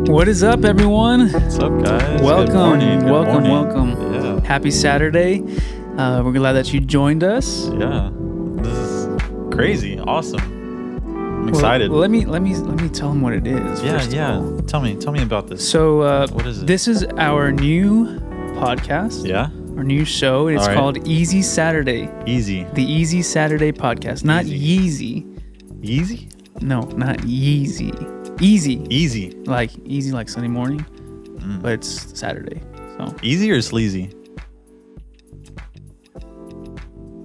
What is up, everyone? What's up, guys? Welcome, Good morning. Good welcome, morning. welcome. Yeah. Happy Saturday. We're glad that you joined us. Yeah. This is crazy. Awesome. I'm excited. Well, let me tell them what it is. Yeah, first of yeah. all. Tell me about this. So, What is it? this is our new podcast. Yeah. Our new show. It's All right. called Easy Saturday. Easy. The Easy Saturday podcast. Not Easy. Yeezy. Easy? No, not Yeezy. Easy. Easy. Like easy, like Sunday morning, but it's Saturday. So Easy or sleazy?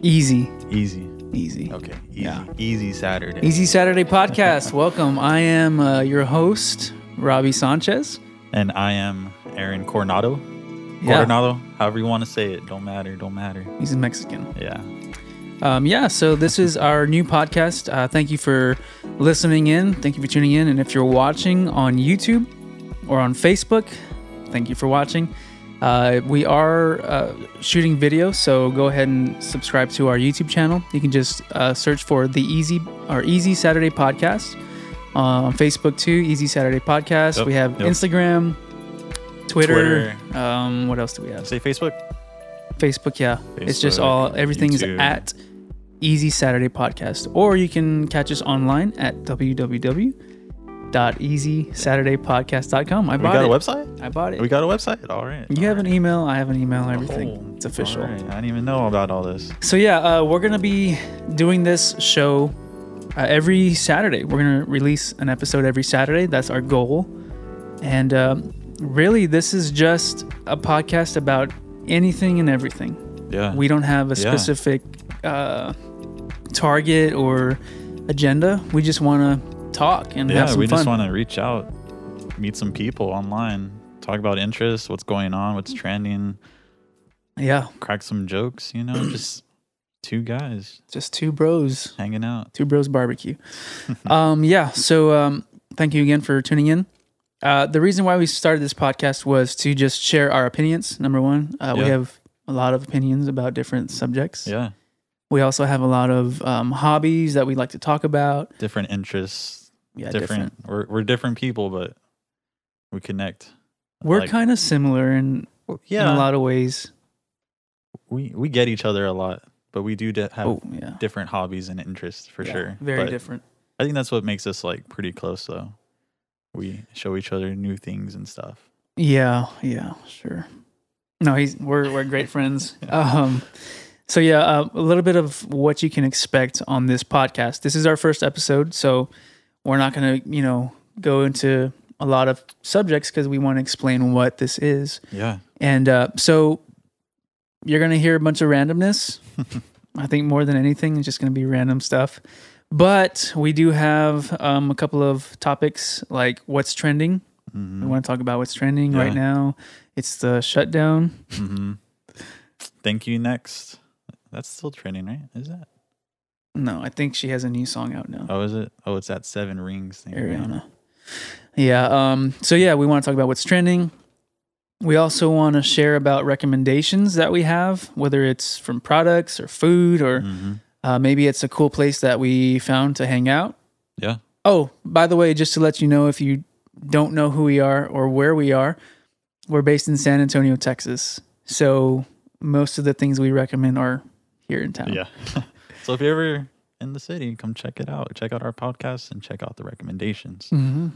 easy. Easy. Easy. Okay. Easy. Yeah. Easy Saturday. Easy Saturday podcast. Welcome. I am your host, Robbie Sanchez. And I am Aaron Coronado. Yeah. Coronado, however you want to say it. Don't matter. He's a Mexican. Yeah. So this is our new podcast. Thank you for listening in. Thank you for tuning in. And if you're watching on YouTube or on Facebook, thank you for watching. We are shooting video, so go ahead and subscribe to our YouTube channel. You can just search for the Easy Saturday podcast on Facebook too. Easy Saturday podcast. Yep, We have yep. Instagram, Twitter. What else do we have? Say Facebook? Facebook, yeah. It's just Facebook, everything's YouTube. at Easy Saturday Podcast. Or you can catch us online at www.easysaturdaypodcast.com. We got a website? I bought it. We got a website? All right. You have an email. I have an email. Everything. Oh, It's official. all right. I didn't even know about all this. So yeah, we're going to be doing this show every Saturday. We're going to release an episode every Saturday. That's our goal. And really, this is just a podcast about anything and everything. Yeah. We don't have a specific target or agenda. We just want to talk and have some we fun. just want to reach out, meet some people online, talk about interests, what's going on, what's trending, Yeah, crack some jokes, just two guys just two bros hanging out. barbecue. So thank you again for tuning in. The reason why we started this podcast was to just share our opinions. Number one, we have a lot of opinions about different subjects. Yeah. We also have a lot of hobbies that we like to talk about. Different interests. Yeah, different. We're different people, but we connect. We're kind of similar in a lot of ways. We get each other a lot, but we do have yeah. different hobbies and interests for sure. Very But different. I think that's what makes us pretty close though. We show each other new things and stuff. Yeah, sure. No, we're great friends. So a little bit of what you can expect on this podcast. This is our first episode, so we're not going to, go into a lot of subjects because we want to explain what this is. Yeah. And so you're going to hear a bunch of randomness. I think more than anything, it's just going to be random stuff. But we do have a couple of topics like what's trending. Mm-hmm. We want to talk about what's trending right now. It's the shutdown. Mm-hmm. Thank you next. That's still trending, right? Is that? No, I think she has a new song out now. Oh, is it? Oh, it's that 7 Rings thing. Ariana. Right? Yeah. So we want to talk about what's trending. We also want to share about recommendations that we have, whether it's from products or food or maybe it's a cool place that we found to hang out. Yeah. Oh, by the way, just to let you know, if you don't know who we are or where we are, we're based in San Antonio, Texas. So most of the things we recommend are here in town. Yeah. So if you're ever in the city, come check it out. Check out our podcast and check out the recommendations. Mm-hmm.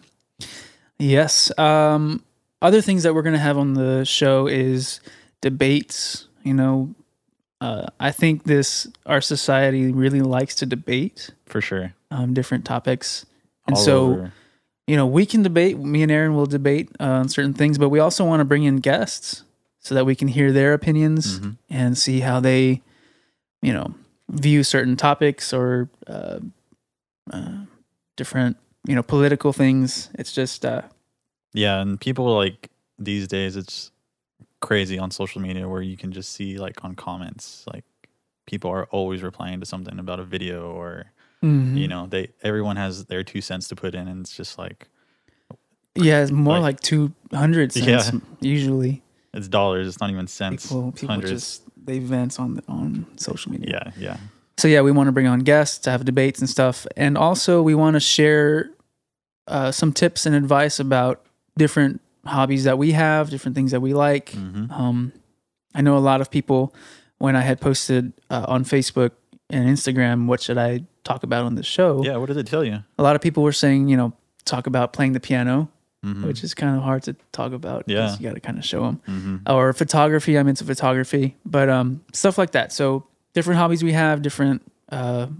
Yes. Other things that we're going to have on the show is debates. I think our society really likes to debate. For sure. Different topics. And All so, over. We can debate. Me and Aaron will debate on certain things, but we also want to bring in guests so that we can hear their opinions and see how they, view certain topics or different, political things. It's just... Yeah, and people these days, it's crazy on social media where you can just see on comments, people are always replying to something about a video or, everyone has their 2 cents to put in, and it's just yeah, it's more like 200 cents usually. It's dollars. It's not even cents. People hundreds. they vent on social media. Yeah. So we want to bring on guests to have debates and stuff, and also we want to share some tips and advice about different hobbies that we have, different things that we like. I know a lot of people, when I had posted on Facebook and Instagram, what should I talk about on the show? Yeah, what did it tell you? A lot of people were saying, talk about playing the piano, which is kind of hard to talk about. Yeah. You got to kind of show them. Or photography. I'm into photography, but stuff like that. So different hobbies we have, different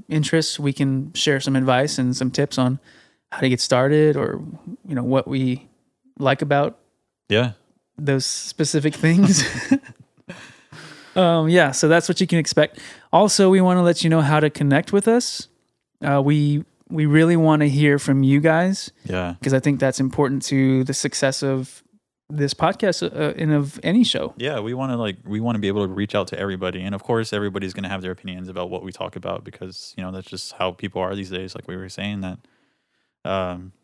interests. We can share some advice and some tips on how to get started, or what we like about those specific things. So that's what you can expect. Also, we want to let you know how to connect with us. We really want to hear from you guys. Yeah. Because I think that's important to the success of this podcast and of any show. Yeah, we want to be able to reach out to everybody, and of course, everybody's going to have their opinions about what we talk about, because that's just how people are these days. Like we were saying, that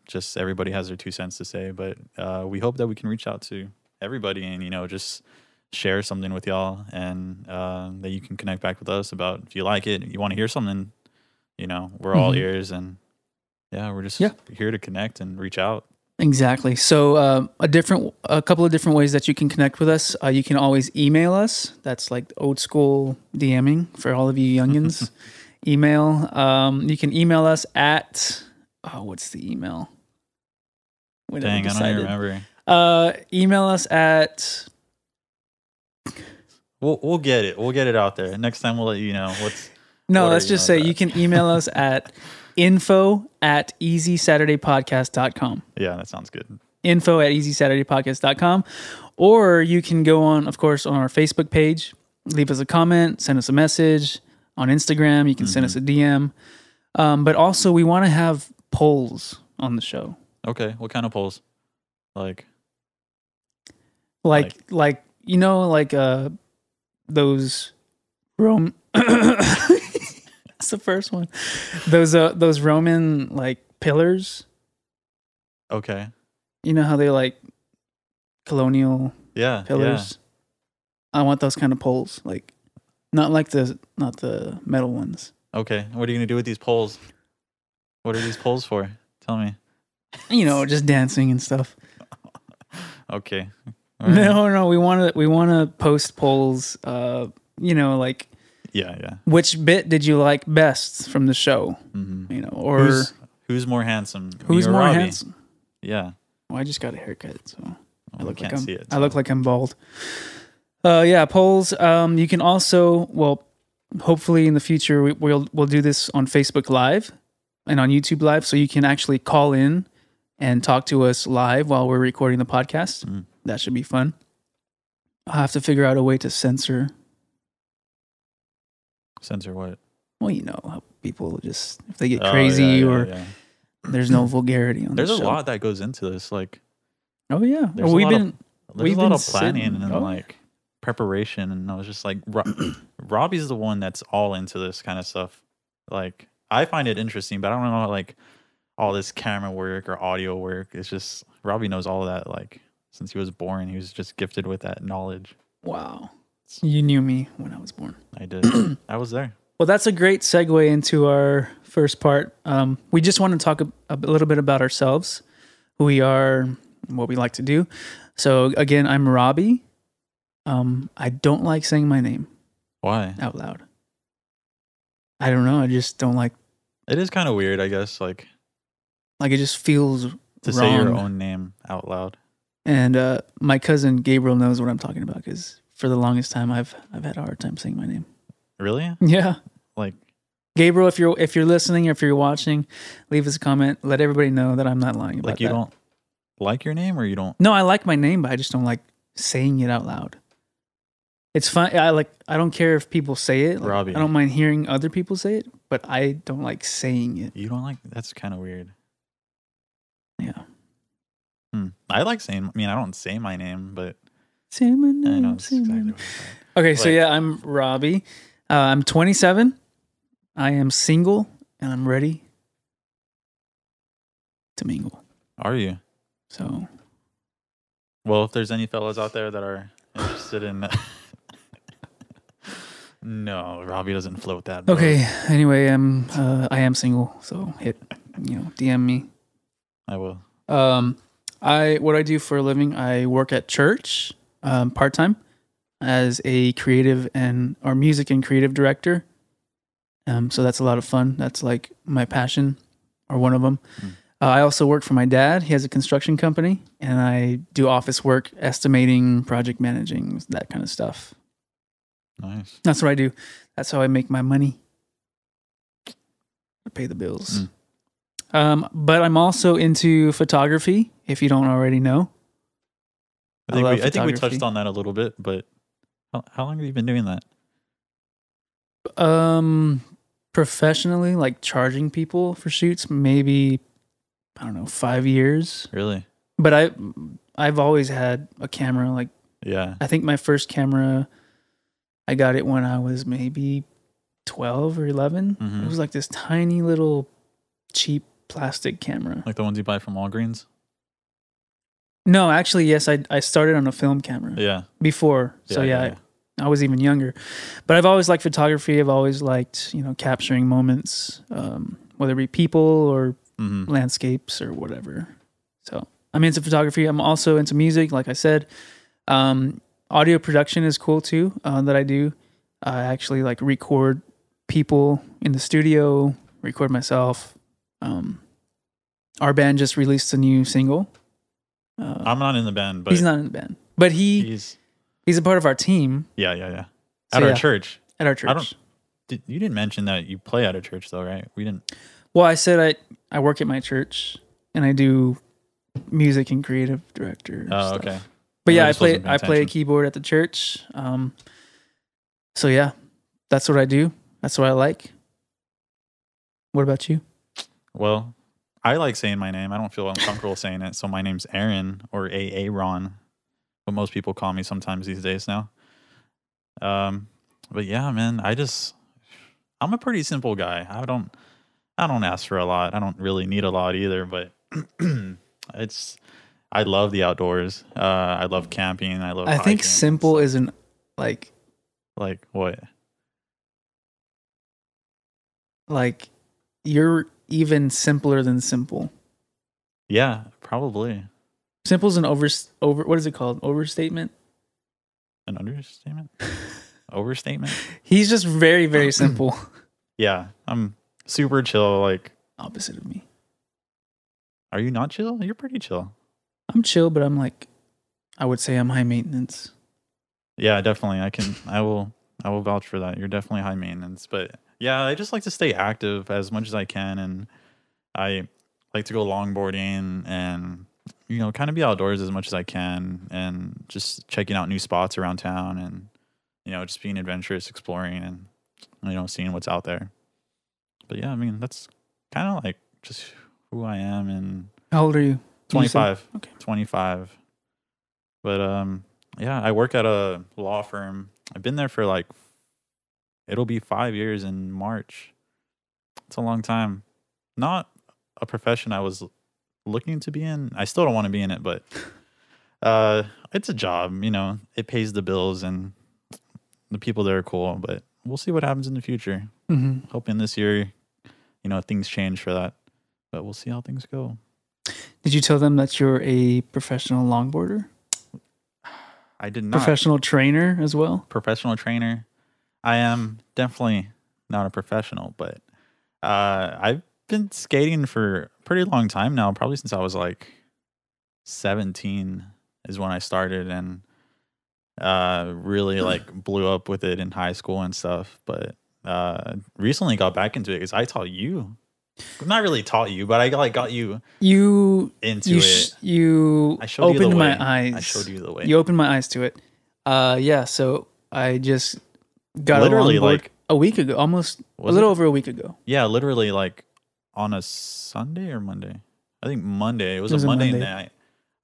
just everybody has their 2 cents to say. But we hope that we can reach out to everybody and just share something with y'all, and that you can connect back with us about if you like it, you want to hear something. We're all ears, and we're just here to connect and reach out. Exactly. So a couple of different ways that you can connect with us. You can always email us. That's like old school DMing for all of you youngins. Email. You can email us at what's the email? Dang, I don't even remember. Email us at. We'll get it. We'll get it out there. Next time we'll let you know what's. No, let's just say you can email us at info@easysaturdaypodcast.com. Yeah, that sounds good. info@easysaturdaypodcast.com. Or you can go on, of course, on our Facebook page, leave us a comment, send us a message. On Instagram, you can send us a DM. But also, we want to have polls on the show. Okay, what kind of polls? Like those Rome. That's the first one. Those Roman like pillars. Okay. You know how they're like colonial pillars? Yeah. I want those kind of poles. Like not the metal ones. Okay. What are you gonna do with these poles? What are these poles for? Tell me. Just dancing and stuff. Okay. Right. No. We want to post polls. Like. Yeah. Which bit did you like best from the show? Or who's more handsome? Who's more handsome? Yeah. Well, I just got a haircut, so I look like see it. I look like I'm bald. Polls. You can also, hopefully in the future we'll do this on Facebook Live and on YouTube Live, so you can actually call in and talk to us live while we're recording the podcast. That should be fun. I'll have to figure out a way to censor. Censor what? Well, how people just, if they get crazy there's no vulgarity on There's the show. a lot that goes into this. Like, we've a been lot of planning and preparation. And I was just like, Robbie's the one that's all into this kind of stuff. Like, I find it interesting, but I don't know, like, all this camera work or audio work. It's just, Robbie knows all of that. Like, since he was born, he was just gifted with that knowledge. Wow. You knew me when I was born. I did. I was there. Well, that's a great segue into our first part. We just want to talk a little bit about ourselves, who we are, what we like to do. So again, I'm Robbie. I don't like saying my name. Why? Out loud. I don't know. I just don't like. It is kind of weird, I guess. Like it just feels to wrong. Say your own name out loud. And my cousin Gabriel knows what I'm talking about, because for the longest time I've had a hard time saying my name. Really? Yeah. Like, Gabriel, if you're listening, or if you're watching, leave us a comment. Let everybody know that I'm not lying about that. Like, you don't like your name, or you don't? No, I like my name, but I just don't like saying it out loud. It's fun. I don't care if people say it. Like, Robbie. I don't mind hearing other people say it, but I don't like saying it. You don't like? That's kind of weird. Yeah. I like saying. I mean, I don't say my name, but say my name. I know exactly what Okay, so yeah, I'm Robbie. I'm 27. I am single, and I'm ready to mingle. Are you? So. Well, if there's any fellas out there that are interested in. No, Robbie doesn't float that. Bro. Okay. Anyway, I am single, so DM me. I will. What I do for a living, I work at church part time as a creative or music and creative director. So that's a lot of fun. That's like my passion, or one of them. I also work for my dad. He has a construction company, and I do office work, estimating, project managing, that kind of stuff. Nice. That's what I do. That's how I make my money to pay the bills. But I'm also into photography, if you don't already know. I think we touched on that a little bit, but how long have you been doing that? Professionally, like charging people for shoots, maybe, I don't know, 5 years. Really? But I've always had a camera. Like, yeah, I think my first camera, I got it when I was maybe 12 or 11. It was like this tiny little cheap plastic camera. Like the ones you buy from Walgreens? No, actually, yes, I started on a film camera. Yeah. Before. So yeah. I was even younger. But I've always liked photography. I've always liked, capturing moments, whether it be people or landscapes or whatever. So I'm into photography. I'm also into music, like I said. Audio production is cool too, that I do. I actually like record people in the studio, record myself. Our band just released a new single. I'm not in the band, but he's not in the band. But he's a part of our team. Yeah. At our church. At our church. You didn't mention that you play at a church though, right? We didn't. Well, I said I work at my church and I do music and creative director stuff. Okay. But yeah, I play a keyboard at the church. So yeah, that's what I do. That's what I like. What about you? Well, I like saying my name. I don't feel uncomfortable saying it. So my name's Aaron, or Aaron, what most people call me sometimes these days now. But yeah, man, I'm a pretty simple guy. I don't ask for a lot. I don't really need a lot either, but I love the outdoors. I love camping. I love hiking. think simple isn't like what? Like you're even simpler than simple. Yeah, probably. Simple's an over what is it called? Overstatement? An understatement? Overstatement? He's just very, very simple. Yeah, I'm super chill, like opposite of me. Are you not chill? You're pretty chill. I'm chill, but I'm like, I would say I'm high maintenance. Yeah, definitely. I will vouch for that. You're definitely high maintenance. But yeah, I just like to stay active as much as I can, and I like to go longboarding and kind of be outdoors as much as I can, and just checking out new spots around town, and just being adventurous, exploring, and seeing what's out there. But yeah, I mean, that's kind of like just who I am. And how old are you? 25. Okay. 25. But yeah, I work at a law firm. I've been there for it'll be 5 years in March. It's a long time. Not a profession I was looking to be in. I still don't want to be in it, but it's a job, it pays the bills, and the people there are cool, but we'll see what happens in the future. Hoping this year, things change for that, but we'll see how things go. Did you tell them that you're a professional longboarder? I did not. Professional trainer as well? Professional trainer. I am definitely not a professional, but I've been skating for a pretty long time now, probably since I was 17 is when I started, and really blew up with it in high school and stuff. But recently got back into it because I taught you. Not really taught you, but I got you into it. I opened my eyes. I showed you the way. You opened my eyes to it. Yeah. So I just got literally a week ago, almost a little over a week ago. Yeah, literally on a Sunday or Monday. I think Monday. It was a Monday night.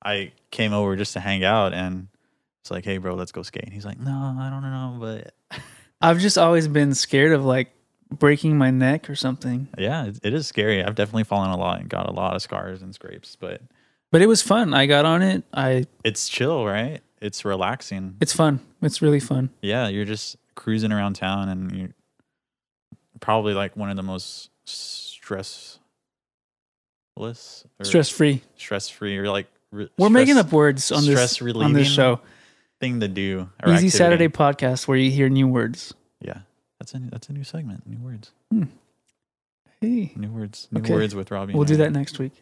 I came over just to hang out, and it's like, hey, bro, let's go skate. And he's like, no, I don't know, but I've just always been scared of breaking my neck or something. Yeah, it is scary. I've definitely fallen a lot and got a lot of scars and scrapes, but it was fun. I got on it. It's chill, right? It's relaxing. It's fun. It's really fun. Yeah, you're just cruising around town, and you're probably one of the most stress-free, or We're making up words on stress this relieving show. thing to do. Easy activity. Saturday podcast where you hear new words. Yeah, that's a new segment. New words. Hey, New words. New words with Robbie. We'll do that next week.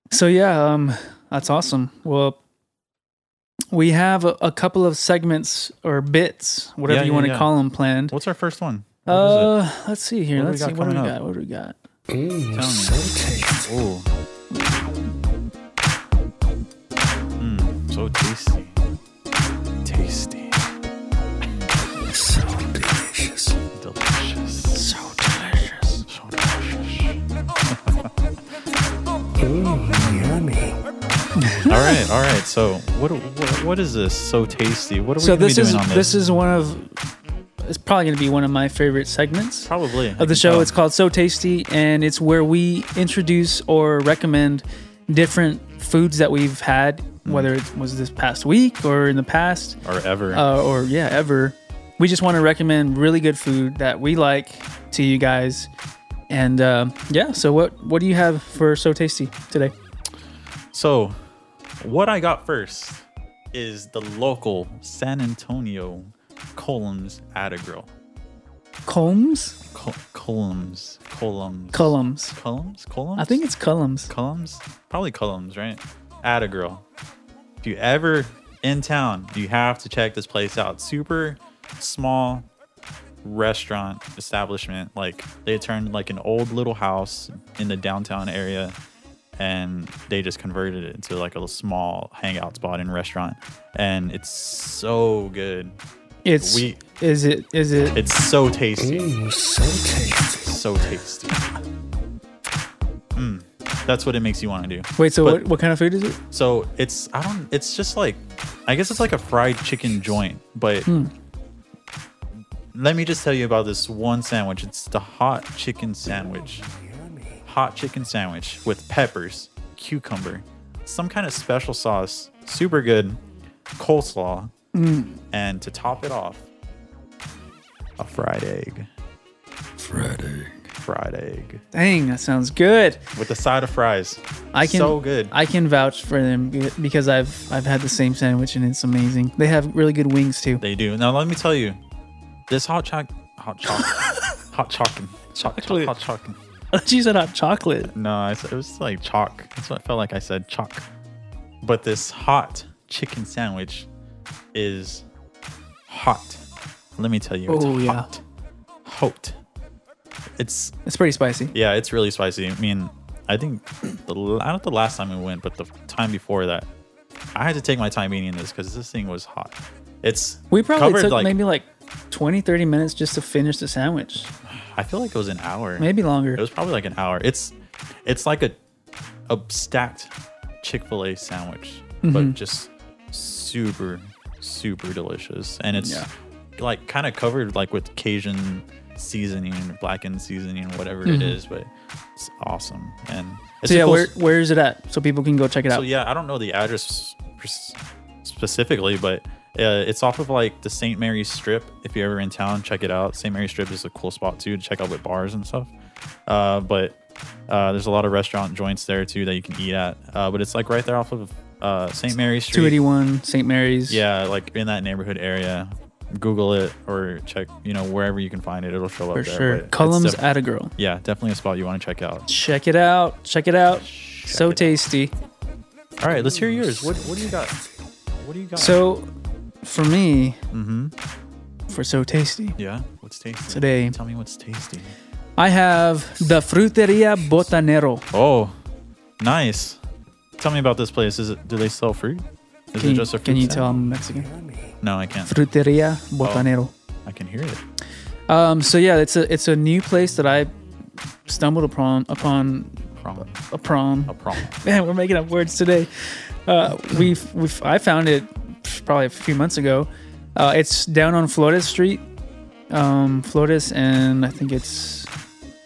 So yeah, that's awesome. Well, we have a couple of segments or bits, whatever you want to call them, planned. What's our first one? Let's see here. What Let's see. What do we got? Tell me. Oh. So tasty. Tasty. So delicious. Delicious. So delicious. So delicious. Yummy. All right. So what is this? So tasty. What are we So going to be doing on this? This is one of. It's probably going to be one of my favorite segments. Probably Of the show. It's called So Tasty, and it's where we introduce or recommend different foods that we've had, whether it was this past week or in the past. Or ever. Ever. We just want to recommend really good food that we like to you guys. And so what do you have for So Tasty today? So what I got first is the local San Antonio Columns Atta Grill. Colms? Columns. I think it's Columns. Columns? Probably Columns, right? Atta Grill. If you ever in town, you have to check this place out. Super small restaurant establishment. Like they turned like an old little house in the downtown area and they just converted it into like a small hangout spot and restaurant. And it's so good. It's so tasty. So tasty. So tasty. That's what it makes you want to do. Wait, so what kind of food is it? So it's just like, I guess it's like a fried chicken joint, but let me just tell you about this one sandwich. It's the hot chicken sandwich. Hot chicken sandwich with peppers, cucumber, some kind of special sauce, super good, coleslaw, and to top it off, a fried egg. Fried egg. Dang, that sounds good. With a side of fries. So good. I can vouch for them because I've had the same sandwich and it's amazing. They have really good wings too. They do. Now let me tell you, this hot chocolate. Chocolate. I thought you said hot chocolate. No, it was like chalk. That's what I felt like I said, chalk. But this hot chicken sandwich is hot. Let me tell you, it's hot. Hot. It's pretty spicy. Yeah, it's really spicy. I mean, I think not the last time we went, but the time before that, I had to take my time eating this because this thing was hot. We probably took maybe like 20, 30 minutes just to finish the sandwich. I feel like it was an hour. Maybe longer. It was probably like an hour. It's like a stacked Chick-fil-A sandwich, but just super, super delicious. And it's like kind of covered like with Cajun seasoning, blackened seasoning, whatever it is, but it's awesome. And it's where is it at so people can go check it out? So I don't know the address specifically, but it's off of like the St. Mary's Strip. If you're ever in town, check it out. St. Mary's Strip is a cool spot too to check out with bars and stuff. But there's a lot of restaurant joints there too that you can eat at. But it's like right there off of St. Mary's Street. 281 St. Mary's. Yeah, like in that neighborhood area. Google it or check, wherever you can find it. It'll show up for there. Sure. Columns Atta Grill. Yeah, definitely a spot you want to check out. Check it out. So tasty. All right, let's hear yours. What do you got? What do you got? So, for me, for So Tasty. Yeah, what's tasty? Today. Tell me what's tasty. I have the Fruteria Botanero. Oh, nice. Tell me about this place. Do they sell fruit? Is it just a fruit Can you stand? tell I'm Mexican? No, I can't. Fruteria Botanero. I can hear it. So yeah, it's a new place that I stumbled upon. A prom. Man, we're making up words today. I found it probably a few months ago. It's down on Flores Street, Flores, and I think it's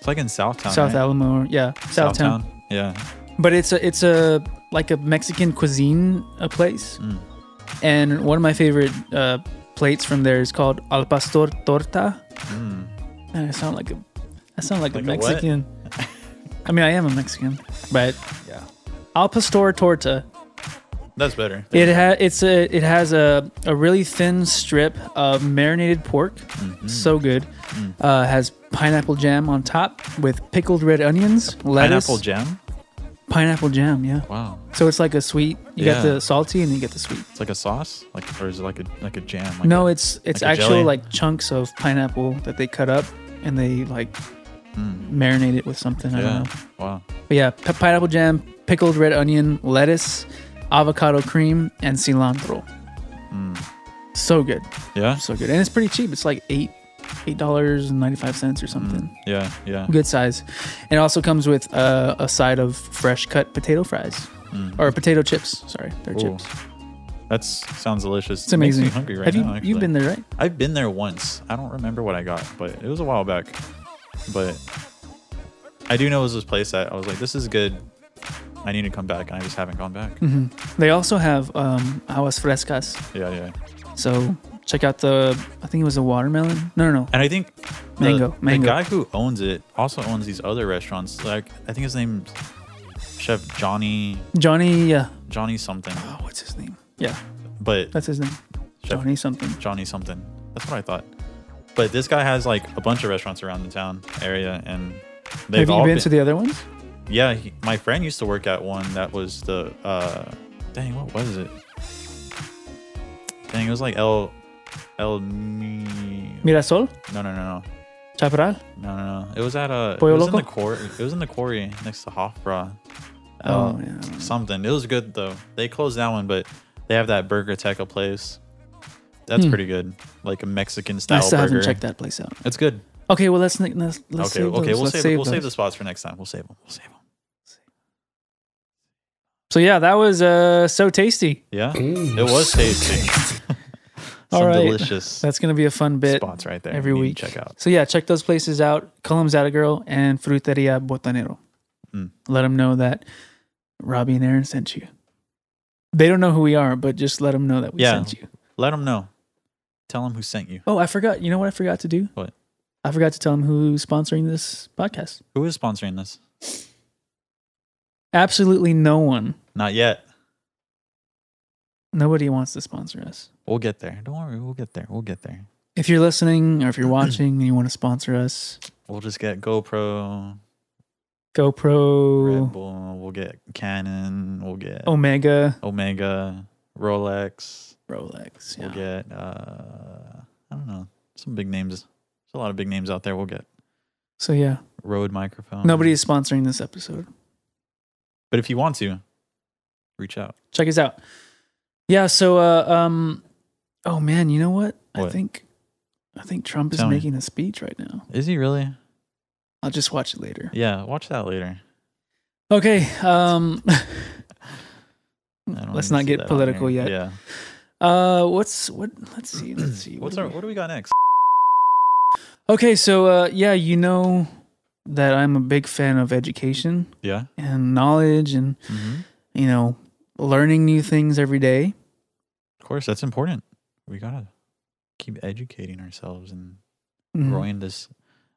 like in Southtown. South right? Alamo, yeah, Southtown. Yeah. But it's a like a Mexican cuisine place, and one of my favorite plates from there is called al pastor torta. Man, I sound like a Mexican. I mean, I am a Mexican, but al pastor torta. That's better. It has a really thin strip of marinated pork. So good. Has pineapple jam on top with pickled red onions, lettuce. Pineapple jam? Pineapple jam, yeah. Wow. So it's like a sweet. You got the salty and you get the sweet. It's like a sauce? Or is it like a jam? No, it's like actual jelly? like chunks of pineapple that they cut up and they like marinate it with something. I don't know. Wow. But yeah, pineapple jam, pickled red onion, lettuce, avocado cream, and cilantro. So good. Yeah? So good. And it's pretty cheap. It's like $8.95 or something. Yeah. Good size. And it also comes with a side of fresh cut potato fries. Or potato chips. Sorry, they're chips. That sounds delicious. It's amazing. Makes me hungry right now, actually. You've been there, right? I've been there once. I don't remember what I got, but it was a while back. But I do know it was this place that I was like, this is good. I need to come back, and I just haven't gone back. They also have aguas frescas. Yeah. So check out I think it was a watermelon. No. And I think Mango. the guy who owns it also owns these other restaurants. Like, I think his name's Chef Johnny something. Oh, what's his name? Yeah, But that's his name. Chef Johnny something. That's what I thought. But this guy has like a bunch of restaurants around the town area, and they've Have you all been to the other ones? Yeah, my friend used to work at one that was the dang, what was it? Dang, it was like El Mirasol? No. Chaparral? No. It was at it Pollo was in Loco? the quarry. It was in the quarry next to Hofbra. Oh, yeah. Something. It was good though. They closed that one, but they have that Burgerteca place. That's pretty good. Like a Mexican style I still burger. haven't checked that place out. It's good. Okay, well let's save Okay, those. we'll Let's save those. the spots for next time. We'll save them. So yeah, that was so tasty. Yeah, it was tasty. All right, delicious That's gonna be a fun bit spots right there. every you need week. to check out. So yeah, check those places out. Cullum's Girl and Fruteria Botanero. Let them know that Robbie and Aaron sent you. They don't know who we are, but just let them know that we sent you. Let them know. Tell them who sent you. Oh, I forgot. You know what I forgot to do? What? I forgot to tell them who's sponsoring this podcast. Who is sponsoring this? Absolutely no one. Not yet. Nobody wants to sponsor us. We'll get there. Don't worry. We'll get there. If you're listening or if you're watching and you want to sponsor us, We'll just get GoPro, Red GoPro, Bull. We'll get Canon. We'll get Omega, Rolex. Rolex. We'll Yeah. get I don't know, some big names. There's a lot of big names out there. We'll get So yeah, Rode microphone. nobody is sponsoring this episode. But if you want to, reach out. Check us out. Yeah. So oh man, you know what? What? I think Trump is Tell me. making a speech right now. Is he really? I'll just watch it later. Yeah, watch that later. Okay. I don't Let's need not to see get that on political here. yet. Yeah. Let's see. What do we got next? Okay, so yeah, you know that I'm a big fan of education Yeah. and knowledge and you know, learning new things every day. Of course, that's important. We gotta keep educating ourselves and Mhm. growing this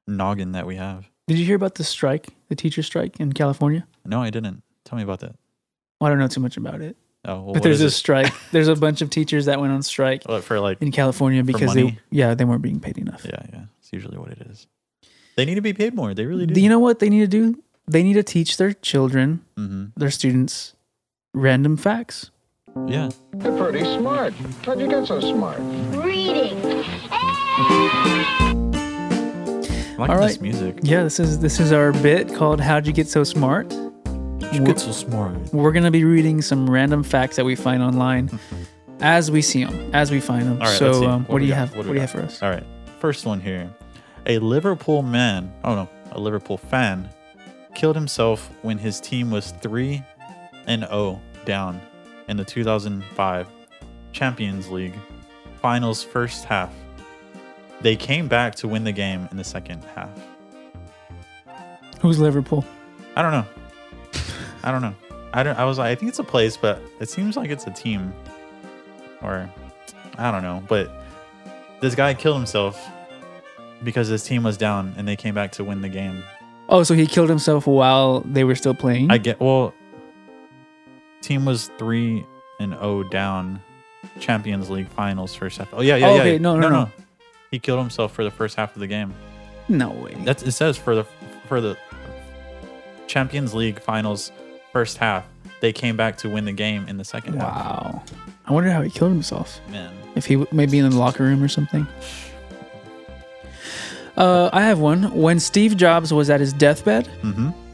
noggin that we have. Did you hear about the strike, the teacher strike in California? No, I didn't. Tell me about that. Well, I don't know too much about it. Oh, well, But there's a strike. There's a bunch of teachers that went on strike for like in California because they money? weren't being paid enough. yeah. It's usually what it is. They need to be paid more. They really do. You know what they need to do? They need to teach their children, Mm-hmm. their students, random facts. Yeah. You're pretty smart. How'd you get so smart? Reading. I like All this right. music. Yeah, this is our bit called "How'd You Get So Smart." You get so smart. We're gonna be reading some random facts that we find online as we see them, as we find them. All right, let's see. So, what do we you got? have? What do you got? have for us? All right. First one here. A Liverpool fan killed himself when his team was 3-0 down in the 2005 Champions League finals first half. They came back to win the game in the second half. Who's Liverpool? I don't know. I was like, I think it's a place, but it seems like it's a team, or I don't know. But this guy killed himself because his team was down and they came back to win the game. Oh, so he killed himself while they were still playing? Team was 3-0 an O down Champions League finals first half. Oh yeah. Okay, no. He killed himself for the first half of the game. No way. It says for the Champions League finals first half, they came back to win the game in the second half. Wow. I wonder how he killed himself. Man. If he maybe in the locker room or something. I have one. When Steve Jobs was at his deathbed,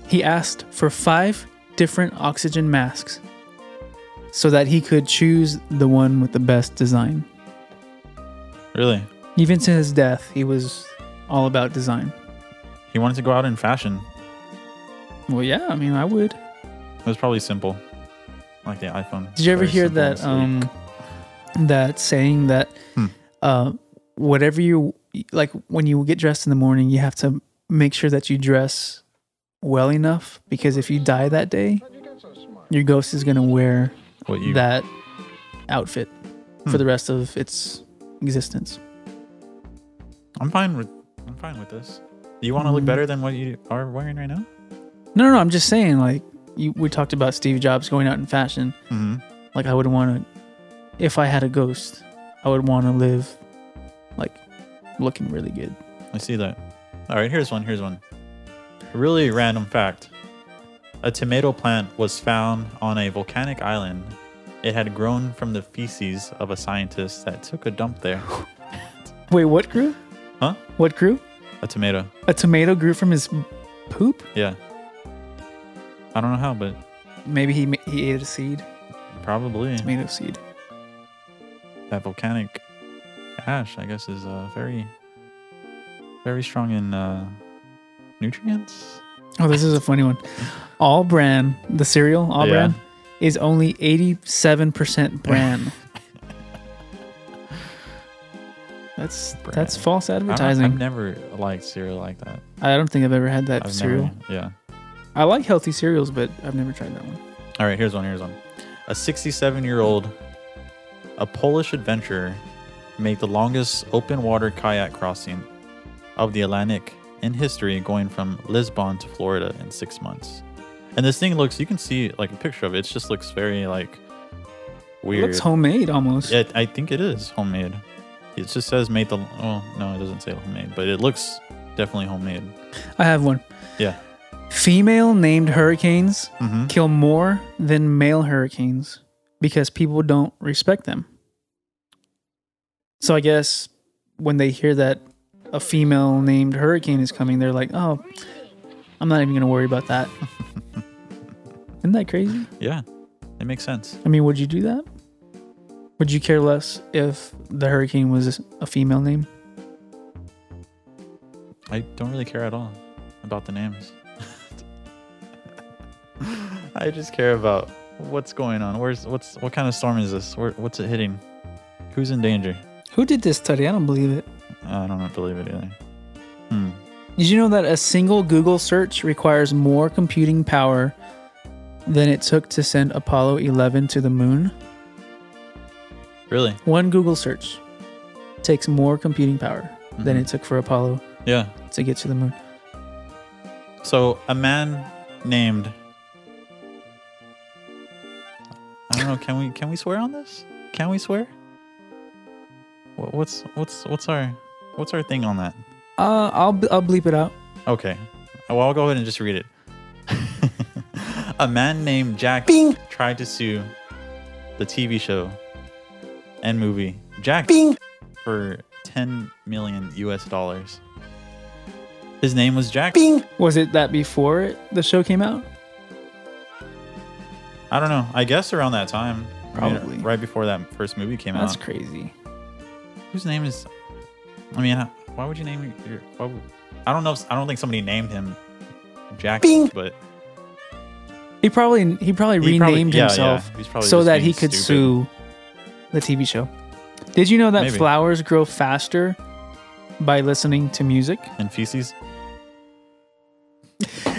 he asked for 5 different oxygen masks so that he could choose the one with the best design. Really? Even to his death, he was all about design. He wanted to go out in fashion. Well, yeah, I mean, I would. It was probably simple, like the iPhone. Did you ever Very hear simple that that saying that whatever you like when you get dressed in the morning, you have to make sure that you dress well enough, because if you die that day, your ghost is gonna wear that outfit for the rest of its existence. I'm fine with this. Do you want to look better than what you are wearing right now? No. I'm just saying, like, we talked about Steve Jobs going out in fashion. Like, I would want to, if I had a ghost, I would want to live like looking really good. I see that. All right, here's one. A really random fact. A tomato plant was found on a volcanic island. It had grown from the feces of a scientist that took a dump there. Wait, what grew? Huh? What grew? A tomato. A tomato grew from his poop? Yeah. I don't know how, but maybe he ate a seed. Probably. Tomato seed. That volcanic ash, I guess, is very, very strong in nutrients. Oh, this is a funny one. All Bran, the cereal, All Bran, is only 87% bran. That's false advertising. I've never liked cereal like that. I don't think I've ever had that cereal. Yeah. I like healthy cereals, but I've never tried that one. All right, here's one. A 67-year-old, a Polish adventurer, made the longest open water kayak crossing of the Atlantic in history, going from Lisbon to Florida in 6 months. And this thing looks, you can see like a picture of it. It just looks very like weird. It looks homemade almost. Yeah, I think it is homemade. It just says made the, oh no, it doesn't say homemade, but it looks definitely homemade. I have one. Yeah. Female named hurricanes kill more than male hurricanes because people don't respect them. So I guess when they hear that a female named hurricane is coming, they're like, oh, I'm not even going to worry about that. Isn't that crazy? Yeah, it makes sense. I mean, would you do that? Would you care less if the hurricane was a female name? I don't really care at all about the names. I just care about what's going on. What kind of storm is this? What's it hitting? Who's in danger? Who did this study? I don't believe it. I don't believe it either. Did you know that a single Google search requires more computing power than it took to send Apollo 11 to the moon? Really? One Google search takes more computing power than it took for Apollo to get to the moon. So a man named, I don't know, can we swear on this? Can we swear? What's our thing on that? I'll bleep it out. Okay. Well, I'll go ahead and just read it. A man named Jack tried to sue the TV show and movie Jack for $10 million US. His name was Jack. Was it that before the show came out? I don't know. I guess around that time. Probably. I mean, right before that first movie came out. That's crazy. Whose name is... I mean, why would you name your... I don't know. I don't think somebody named him Jack, but... He probably renamed himself so that he could sue the TV show. Did you know that flowers grow faster by listening to music? And feces?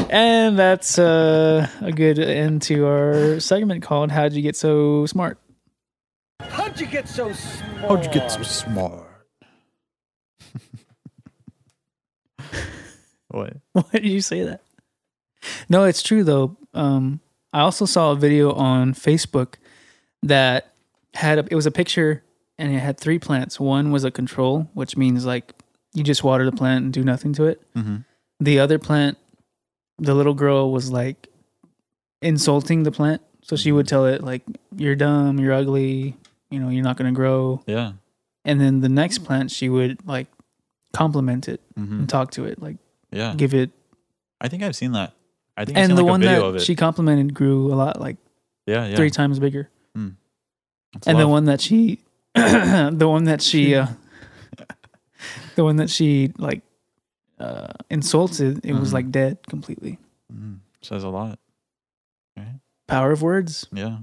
And that's a good end to our segment called How'd You Get So Smart? How'd you get so smart? How'd you get so smart? What? Why did you say that? No, it's true though. I also saw a video on Facebook that it was a picture and it had 3 plants. One was a control, which means like you just water the plant and do nothing to it. Mm-hmm. The other plant, the little girl was like insulting the plant. So she would tell it like, you're dumb, you're ugly, you're not going to grow. Yeah. And then the next plant, she would like compliment it Mm-hmm. and talk to it, like Yeah. give it. I think I've seen that. I think I've And seen the like one a video of that it. she complimented grew a lot, like Yeah. 3 times bigger. That's And the love. one that she, the one that she like insulted, it was Mhm. like dead completely. Says a lot. Right? Power of words. Yeah.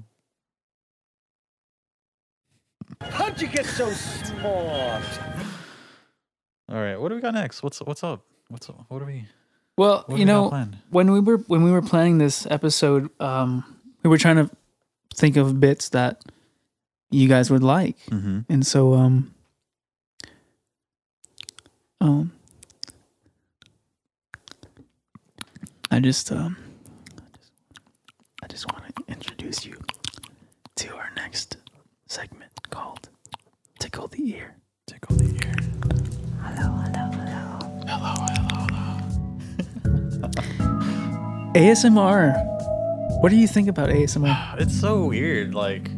How'd you get so smart? All right. What do we got next? What's up? What are we? Well, What do we got planned? when we were planning this episode, we were trying to think of bits that you guys would like, Mm-hmm. and so I just want to introduce you to our next segment called Tickle the Ear. Tickle the ear. ASMR. What do you think about ASMR? It's so weird. Like,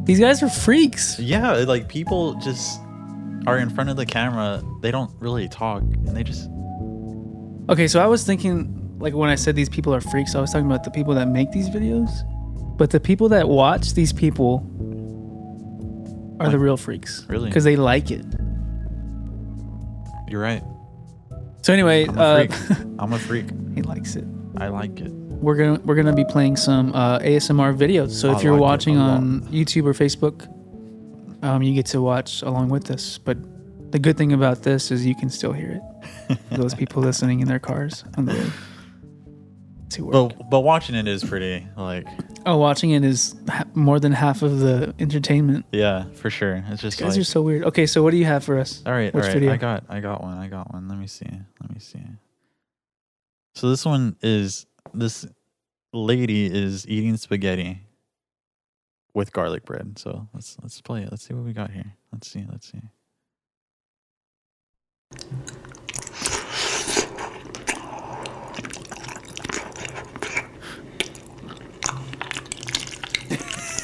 These guys are freaks. yeah, like people just are in front of the camera. They don't really talk, and they just. Okay, so I was thinking, like when I said these people are freaks, I was talking about the people that make these videos. But the people that watch these people are the real freaks. Really? Because they like it. You're right. So anyway, I'm a freak. I'm a freak. he likes it. I like it. We're gonna be playing some ASMR videos. So if I you're like it watching a on YouTube or Facebook, you get to watch along with us. But the good thing about this is you can still hear it. For those people listening in their cars on the way to work. But watching it is pretty like. Oh, watching it is more than half of the entertainment. Yeah, for sure. It's just You guys like. are so weird. Okay, so what do you have for us? All right, Which all right. video? I got one. Let me see. So this one is this lady is eating spaghetti with garlic bread. So let's play it. Let's see what we got here. Let's see.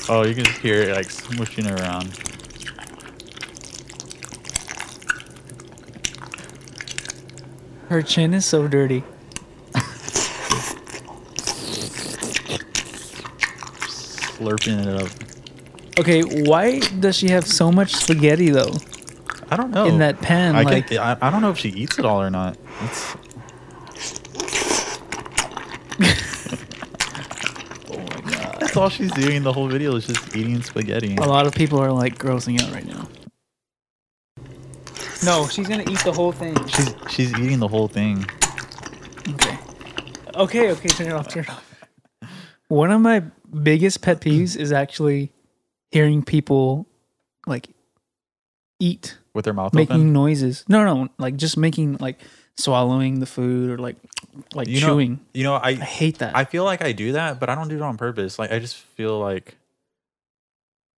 Oh, you can just hear it like smooshing around. Her chin is so dirty. Slurping it up. Okay, why does she have so much spaghetti though I don't know. in that pan? I don't know if she eats it all or not. It's That's all she's doing the whole video is just eating spaghetti. a lot of people are like grossing out right now. No, she's gonna eat the whole thing. She's eating the whole thing. Okay, turn it off. One of my biggest pet peeves is actually hearing people like eat, With their mouth making open. noises. No, like just making like swallowing the food or like chewing. I I hate that. I feel like I do that, but I don't do it on purpose. Like I just feel like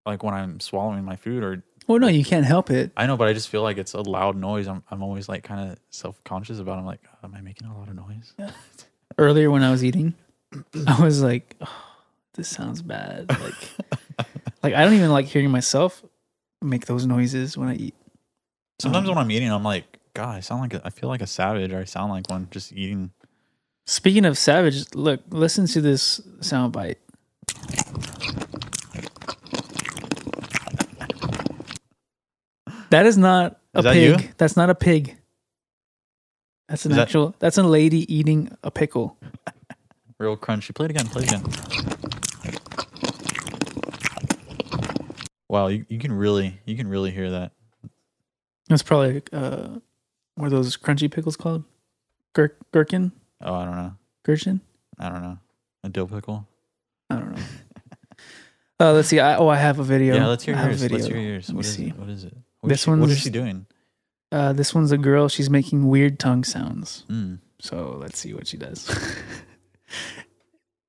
when I'm swallowing my food or Well, no, you can't help it. I know, but I just feel like it's a loud noise. I'm always like kind of self-conscious about it. I'm like, am I making a lot of noise? Earlier when I was eating, I was like, oh, this sounds bad. Like I don't even like hearing myself make those noises when I eat. Sometimes when I'm eating, I'm like, God, I feel like a savage, or I sound like one just eating. Speaking of savage, look, listen to this sound bite. That is not a Is that pig. you? That's not a pig. That's an actual. That's a lady eating a pickle. Real crunchy. Play it again. Wow, you can really hear that. That's probably what are those crunchy pickles called? Gherkin? Oh, I don't know. Gherkin? I don't know. A dill pickle. I don't know. Let's see. I have a video. Yeah, let's hear I have a yours. video. Let's hear yours. Let me see. What is it? This What is one's- she doing? This one's a girl. She's making weird tongue sounds. Mm. So let's see what she does.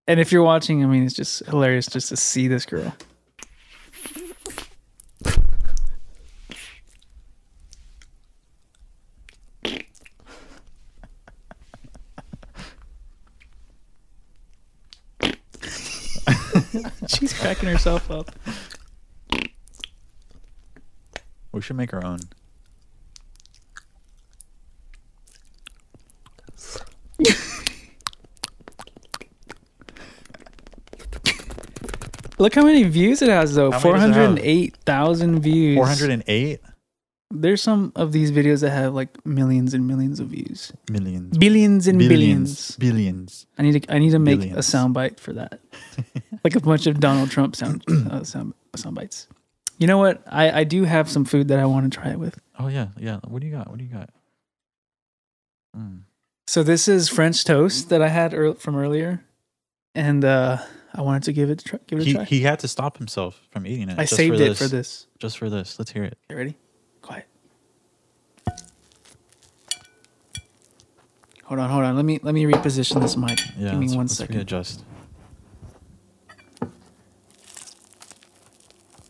And if you're watching, I mean, it's just hilarious just to see this girl. She's cracking herself up. We should make our own. Look how many views it has, though. How many does it have? 408,000 views. 408 There's some of these videos that have like millions and millions of views. millions. Billions and billions. Billions. I need to make a Billions. soundbite for that. Like a bunch of Donald Trump sound bites. You know what? I do have some food that I want to try it with. Oh yeah, yeah. What do you got? So this is French toast that I had from earlier, and I wanted to give it a try. He had to stop himself from eating it. I just saved for it for this. Just for this. Let's hear it. You ready? Quiet. Hold on. Let me reposition this mic. Yeah, Give me one let's second. readjust.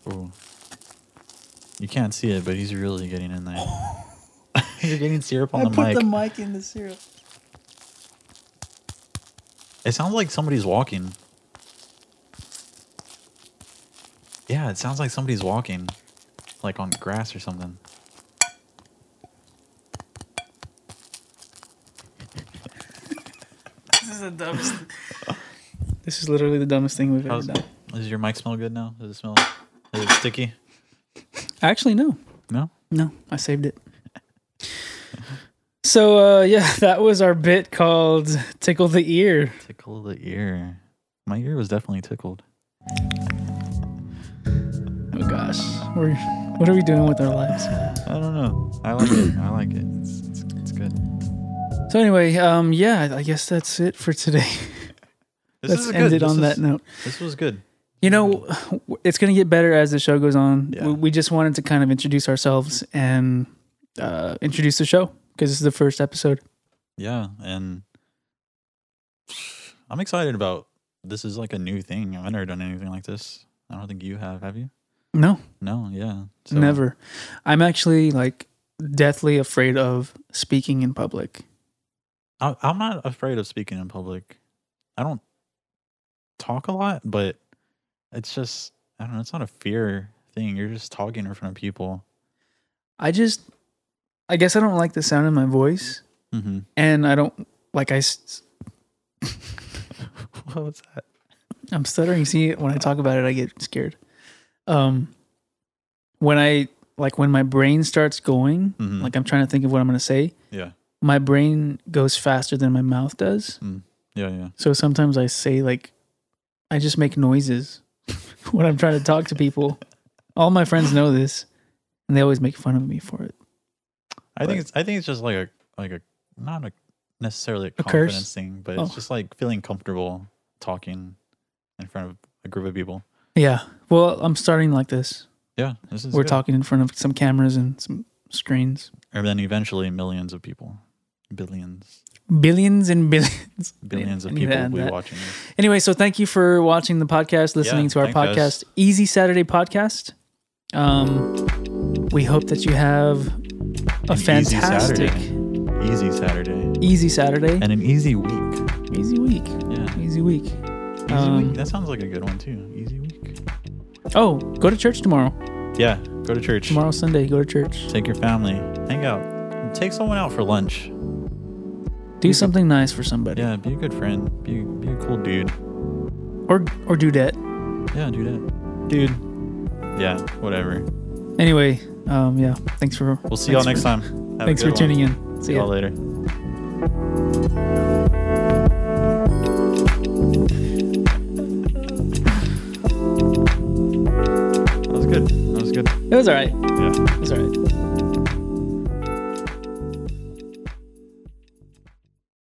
Ooh. You can't see it, but he's really getting in there. You're getting syrup on the mic. I put the mic in the syrup. It sounds like somebody's walking. Yeah, it sounds like somebody's walking. Like on grass or something. This is the dumbest. This is literally the dumbest thing we've ever done. Does your mic smell good now? Does it smell? Is it sticky? Actually, no. No? I saved it. So, yeah, that was our bit called Tickle the Ear. Tickle the ear. My ear was definitely tickled. Oh, gosh. What are we doing with our lives? I don't know. I like it. I like it. It's good. So, anyway, yeah, I guess that's it for today. Let's end it on that note. This was good. You know, it's going to get better as the show goes on. Yeah. We just wanted to kind of introduce ourselves and introduce the show because this is the first episode. Yeah, and I'm excited about this. Is like a new thing. I've never done anything like this. I don't think you have you? No. No, yeah. So, Never. I'm actually like deathly afraid of speaking in public. I'm not afraid of speaking in public. I don't talk a lot, but it's just, I don't know, it's not a fear thing. You're just talking in front of people. I guess I don't like the sound of my voice. Mm-hmm. And I don't like What was that? I'm stuttering. See, when I talk about it, I get scared. When my brain starts going, Mm-hmm. like I'm trying to think of what I'm going to say. Yeah. My brain goes faster than my mouth does. Yeah. So sometimes I say I just make noises when I'm trying to talk to people. All my friends know this, and they always make fun of me for it. I think it's just like a not necessarily a curse? confidence thing, but it's just like feeling comfortable talking in front of a group of people. Yeah. Well, I'm starting like this. Yeah, this is We're good. talking in front of some cameras and some screens. And then eventually millions of people. Billions and billions. Billions of I need to people add will be that. watching this. Anyway, so thank you for watching the podcast, listening to our thanks, guys. podcast, Easy Saturday Podcast. We hope that you have a fantastic Easy Saturday. and And an easy week. easy week. Yeah. Easy week. Easy week. That sounds like a good one too. Easy week. Oh, go to church tomorrow. Yeah. Go to church. Tomorrow Sunday, go to church. Take your family. Hang out. Take someone out for lunch. Do something nice for somebody. Yeah. Be a good friend. Be a cool dude. Or do that. Yeah. Do that. Dude. Yeah. Whatever. Anyway, yeah. Thanks for. We'll see y'all next time. Have a Thanks for good tuning one. in. See y'all later. That was good. It was all right. Yeah. It was all right.